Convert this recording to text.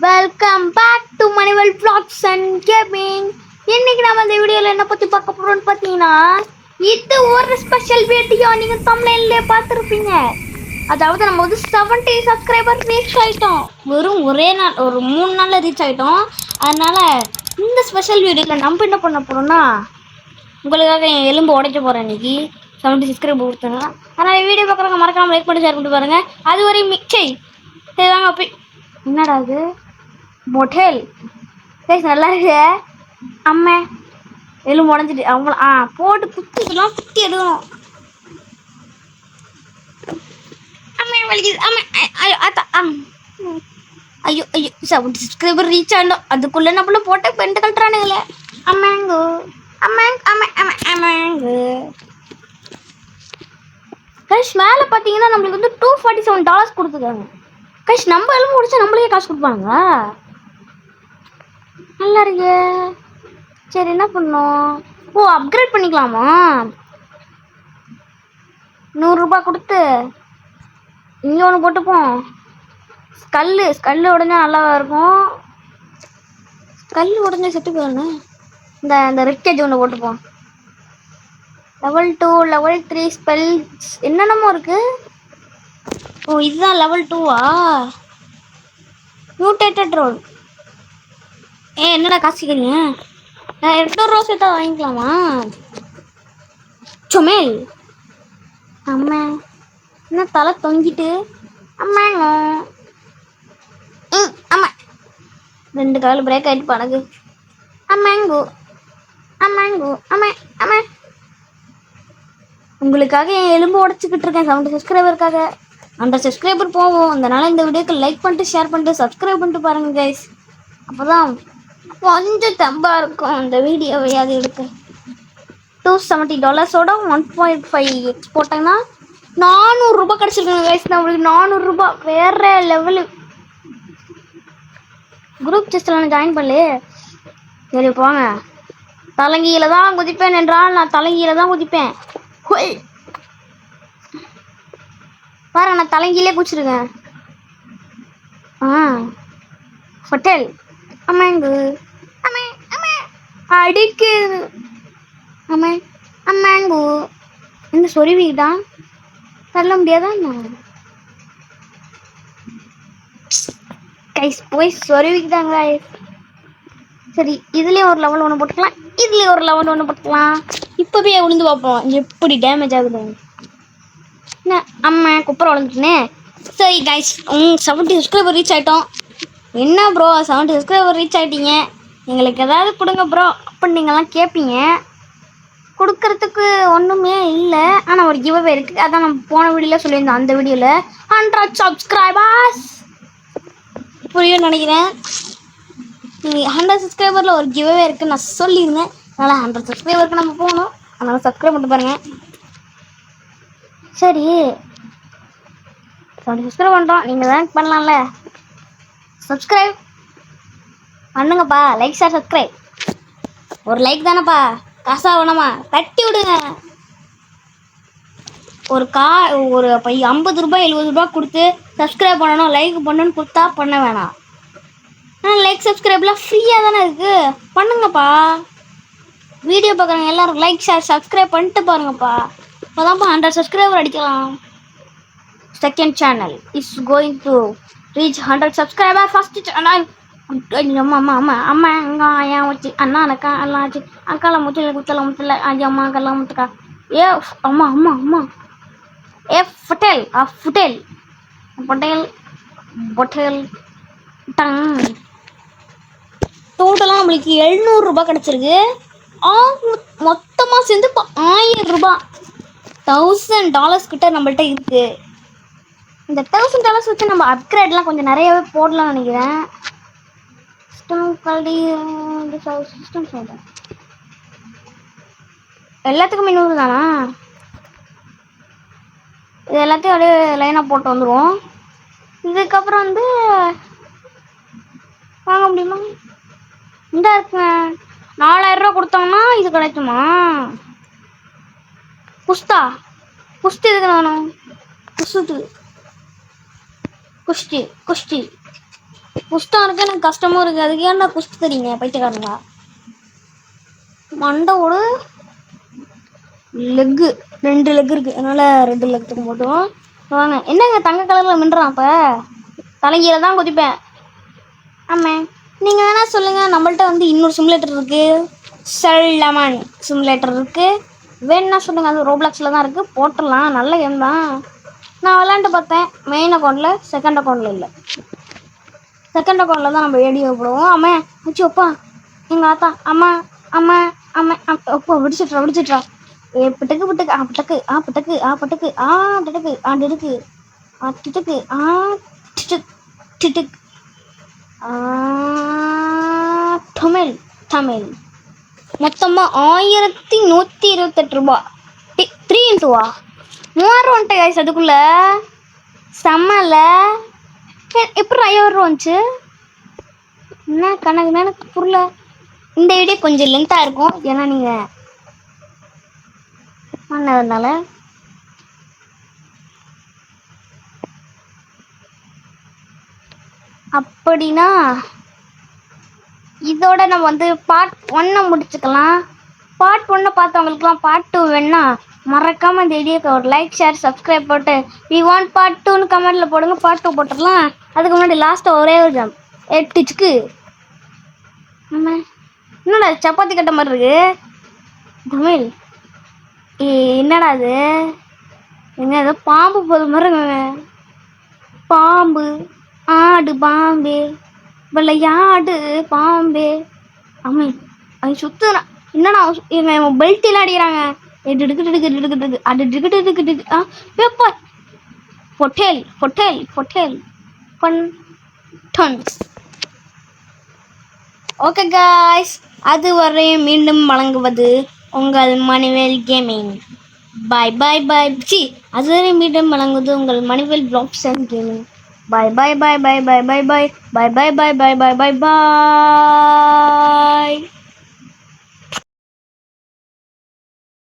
Welcome back to மணிவல் vlogs and gaming. இன்னைக்கு நம்ம இந்த வீடியோவில் என்ன பற்றி பார்க்க போகிறோம்னு பார்த்தீங்கன்னா, இது ஒரு ஸ்பெஷல் வீடியோ. நீங்கள் தம்ப்நெயிலே பார்த்துருப்பீங்க. அதாவது நம்ம வந்து 70 சப்ஸ்கிரைபர் ரீச் ஆகிட்டோம். வெறும் ஒரே நாள், ஒரு 3 நாளில் ரீச் ஆகிட்டோம். அதனால் இந்த ஸ்பெஷல் வீடியோவில் நம்ம என்ன பண்ண போகிறோம்னா, உங்களுக்காக என் எலும்பு உடைக்க போகிறேன். இன்னைக்கு 70 சப்ஸ்கிரைபர் கொடுத்தாங்க. அதனால் வீடியோ பார்க்குறவங்க மறக்காமல் லைக் பண்ணி ஷேர் பண்ணிட்டு பாருங்கள். அது ஒரு மிக்சை சரிதாங்க. போய் என்னடா அது மொட்டேல் நல்லா இருக்கு. அம்மா எலும்பு உடஞ்சிட்டு அவங்கள போட்டு குத்திக்கலாம், குத்தி எடுக்கணும். அம்மா வலிக்குது. அம்மா ஐயோ ஐயோ 70 சப்ஸ்கிரைபர் ரீச் ஆகிட்டோம். அதுக்குள்ளே நம்மள போட்ட பெண்டு கட்டுறானுங்களே. அம்மாங்கோ அம்மாங்கு கைஸ், மேலே பார்த்தீங்கன்னா நம்மளுக்கு வந்து $247 கொடுத்துருக்காங்க. கைஸ், நம்ம எலும்பு முடிச்சா நம்மளுக்கே காசு கொடுப்பாங்க. நல்லா இருக்கு. சரி, என்ன பண்ணோம்? ஓ, அப்கிரேட் பண்ணிக்கலாமா? $100 கொடுத்து இங்கே ஒன்று போட்டுப்போம். ஸ்கல்லு உடஞ்சா நல்லா இருக்கும். ஸ்கல்லு உடஞ்சா செட்டு போயிடணும். இந்த ரிக்கேஜ் ஒன்று போட்டுப்போம். லெவல் 2 லெவல் 3 ஸ்பெல்ஸ் என்னென்னமோ இருக்கு. ஓ, இதுதான் லெவல் 2வா? Mutated role. என்னடா காசு கேட்குறீங்க? நான் $800 சேர்த்தா வாங்கிக்கலாமா? சுமேல் அம்மா என்ன தலை தொங்கிட்டு. அம்மாங்க அம்மா 2 கால் பிரேக் ஆகிட்டு படகு. அம்மாங்கோ அம்மாங்கோ அம்மா அம்மா உங்களுக்காக என் எலும்பு உடச்சிக்கிட்டு இருக்கேன் 70 சப்ஸ்கிரைபருக்காக. 100 சப்ஸ்கிரைபர் போவோம். அதனால இந்த வீடியோக்கு லைக் பண்ணிட்டு ஷேர் பண்ணிட்டு சப்ஸ்கிரைப் பண்ணிட்டு பாருங்க கைஸ். அப்போதான் கொஞ்சம் தெம்பா இருக்கும் இந்த வீடியோவையாவது எடுக்க. $270 1.5x போட்டாங்கன்னா $400 கிடச்சிருக்குங்க கைஸ். நம்மளுக்கு $400 வேற லெவலு. குரூப் செஸ்டில் ஜாயின் பண்ணலையே. சரி போங்க. தலைங்கீழ தான் குதிப்பேன் என்றால் நான் தலைங்கீழ தான் குதிப்பேன். பாரு, நான் தலைங்கீழே குதிச்சிருக்கேன். ஹோட்டல் அம்மாங்கு அம்மா அம்மா அடிக்கு. அம்மா அம்மாங்கு என்ன சொருவிக்கிட்டான், தள்ள முடியாதா? கைஸ் போய் சொருவிக்கிட்டாங்க. சரி, இதுலேயும் ஒரு லெவல் ஒன்று போட்டுக்கலாம், இதுலேயும் ஒரு லெவல் ஒன்று போட்டுக்கலாம். இப்போவே விழுந்து பார்ப்போம் எப்படி டேமேஜ் ஆகுது. என்ன அம்மா குப்பரை உடஞ்சிட்டுனே. சரி கைஸ், 70 சப்ஸ்கிரைபர் ரீச் ஆகிட்டோம். என்ன ப்ரோ 70 சப்ஸ்கிரைபர் ரீச் ஆகிட்டீங்க, எங்களுக்கு ஏதாவது கொடுங்க ப்ரோ அப்படின்னு நீங்கள்லாம் கேட்பீங்க. கொடுக்கறதுக்கு ஒன்றுமே இல்லை, ஆனால் ஒரு கிவ்அவே இருக்குது. அதான் நம்ம போன வீடியோவில் சொல்லியிருந்தோம். அந்த வீடியோவில் 100 சப்ஸ்கிரைபர்ஸ் புரியும் நினைக்கிறேன். நீங்கள் 100 சப்ஸ்கிரைபரில் ஒரு கிவ்அவே இருக்குதுன்னு நான் சொல்லியிருந்தேன். அதனால் 100 சப்ஸ்கிரைபருக்கு நம்ம போகணும். அதனால் சப்ஸ்கிரைப் பண்ணிட்டு பாருங்கள். சரி, 70 சப்ஸ்கிரைப் பண்ணுறோம், நீங்கள் தான் பண்ணலாம்ல. சப்ஸ்கிரைப் பண்ணுங்கப்பா. Like share subscribe. ஒரு லைக் தானேப்பா, காசா வேணாமா? தட்டி விடுங்க. ஒரு $50 $70 கொடுத்து சப்ஸ்கிரைப் பண்ணணும், லைக் பண்ணணும்னு கொடுத்தா பண்ண வேணாம். ஆனால் லைக் சப்ஸ்கிரைப்லாம் ஃப்ரீயாக தானே இருக்குது, பண்ணுங்கப்பா. வீடியோ பார்க்குறவங்க எல்லோரும் லைக் ஷேர் சப்ஸ்கிரைப் பண்ணிட்டு பாருங்கப்பா. அப்போதான்ப்பா 100 சப்ஸ்கிரைபர் அடிக்கலாம். Second channel is going to reach 100 subscriber. First channel அம்மா அங்கே ஏன் வச்சு அண்ணா அக்கா எல்லாம் ஆச்சு. அக்கால முச்சல குத்தல முத்தல ஆஜி அம்மா அக்கெல்லாம் முத்துக்கா. ஏ அம்மா அம்மா அம்மா ஏ ஃபுட்டேல் ஃபுட்டேல் பொட்டேல் பொட்டேல் டங். டோட்டலாக நம்மளுக்கு $700 கிடச்சிருக்கு. மொத்தமாக சேர்ந்து இப்போ $1000 $1000 கிட்ட நம்மள்கிட்ட இருக்குது. இந்த $1000 வச்சு நம்ம அப்கிரேட்லாம் கொஞ்சம் நிறையவே போடலாம்னு நினைக்கிறேன். சிஸ்டம் சொல்கிறேன் எல்லாத்துக்கும் 200 தானா? இது எல்லாத்தையும் அப்படியே லைனாக போட்டு வந்துடுவோம். இதுக்கப்புறம் வந்து வாங்க முடியுமா? இந்த இருக்குங்க $4000 கொடுத்தோம்னா இது கிடைக்குமா? குஸ்தி இருக்கு. நானும் குஸ்தி குஷ்டம் இருக்கு, எனக்கு கஷ்டமும் இருக்கு. அதுக்கு ஏன்டா குஷ்டு தெரியுங்க பைத்தியக்காரங்களா? மண்டோட லெக்கு 2 லெக் இருக்கு, அதனால 2 லெக் தூக்க போட்டோம். வாங்க. என்னங்க தங்க கலர்ல மின்றான்? அப்ப தலைகீழ தான் குதிப்பேன். ஆமா, நீங்க வேணா சொல்லுங்க. நம்மள்ட்ட வந்து இன்னொரு சிமுலேட்டர் இருக்கு, செல்லமன் சிமுலேட்டர் இருக்கு. வேணும்னா சொல்லுங்க, அது ரோப்ளாக்ஸ்ல தான் இருக்கு, போட்டுடலாம். நல்ல கேம் தான். நான் விளாண்டு பார்த்தேன். மெயின் அக்கௌண்ட்ல, செகண்ட் அக்கௌண்ட்ல இல்லை. செகண்ட் அக்கௌண்ட்ல தான் நம்ம ஏடியோ போடுவோம். அம்மா அச்சு அப்பா, எங்க ஆத்தா, அம்மா அம்மா அம்மா அப்பா விடிச்சிட்றா. ஏ பிட்டுக்கு பிட்டுக்கு ஆ பிட்டக்கு ஆ பிட்டக்கு ஆ பட்டுக்கு ஆ டிட்டுக்கு ஆ டிடுக்கு ஆ டிட்டுக்கு ஆ டிட்டுக் டிட்டுக் ஆ தமிழ் தமிழ். மொத்தமா 1128 ரூபாய். 3 இன்ட்டுவா 3000 வந்துட்டு கைஸ். அதுக்குள்ள செம்மல எப்படி 5000 ரூபா வந்துச்சு? என்ன கணக்கு எனக்கு புரியல. இந்த வீடியோ கொஞ்சம் லென்த்தாக இருக்கும், ஏன்னா நீங்கள் பண்ணதுனால. அப்படின்னா இதோட நம்ம வந்து பார்ட் 1 முடிச்சுக்கலாம். பார்ட் 1 பார்த்தவங்களுக்குலாம் பார்ட் 2 வேணுன்னா மறக்காமல் இந்த வீடியோக்கு ஒரு லைக் ஷேர் சப்ஸ்கிரைப் போட்டு வி வாண்ட் பார்ட் 2ன்னு கமெண்ட்டில் போடுங்க. பார்ட் 2 போட்டுடலாம். அதுக்கு முன்னாடி லாஸ்ட்டாக ஒரே ஒரு ஜம்ப் 8 இன்ச்சுக்கு. என்னடா சப்பாத்தி கட்ட மாதிரி இருக்கு தமிழ். என்னடா அது? என்ன ஏதோ பாம்பு போது மாதிரி இருக்குங்க. பாம்பு ஆடு பாம்பே விளையாடு பாம்பே. அம்மே அது சுத்துறா. என்னடா எங்க பெல்ட் எல்லாம் அடிக்கிறாங்க. ஹோட்டல் ஹோட்டல் ஹோட்டல் பன் டன்ஸ். ஓகே காய்ஸ், அதுவரை மீண்டும் வழங்குவது உங்கள் மணிவேல் கேமிங். பாய் பாய் பாய். சி, அதுவரை மீண்டும் வழங்குவது உங்கள் Manivel blocks and gaming. Bye bye bye bye bye bye bye bye bye bye bye bye bye bye.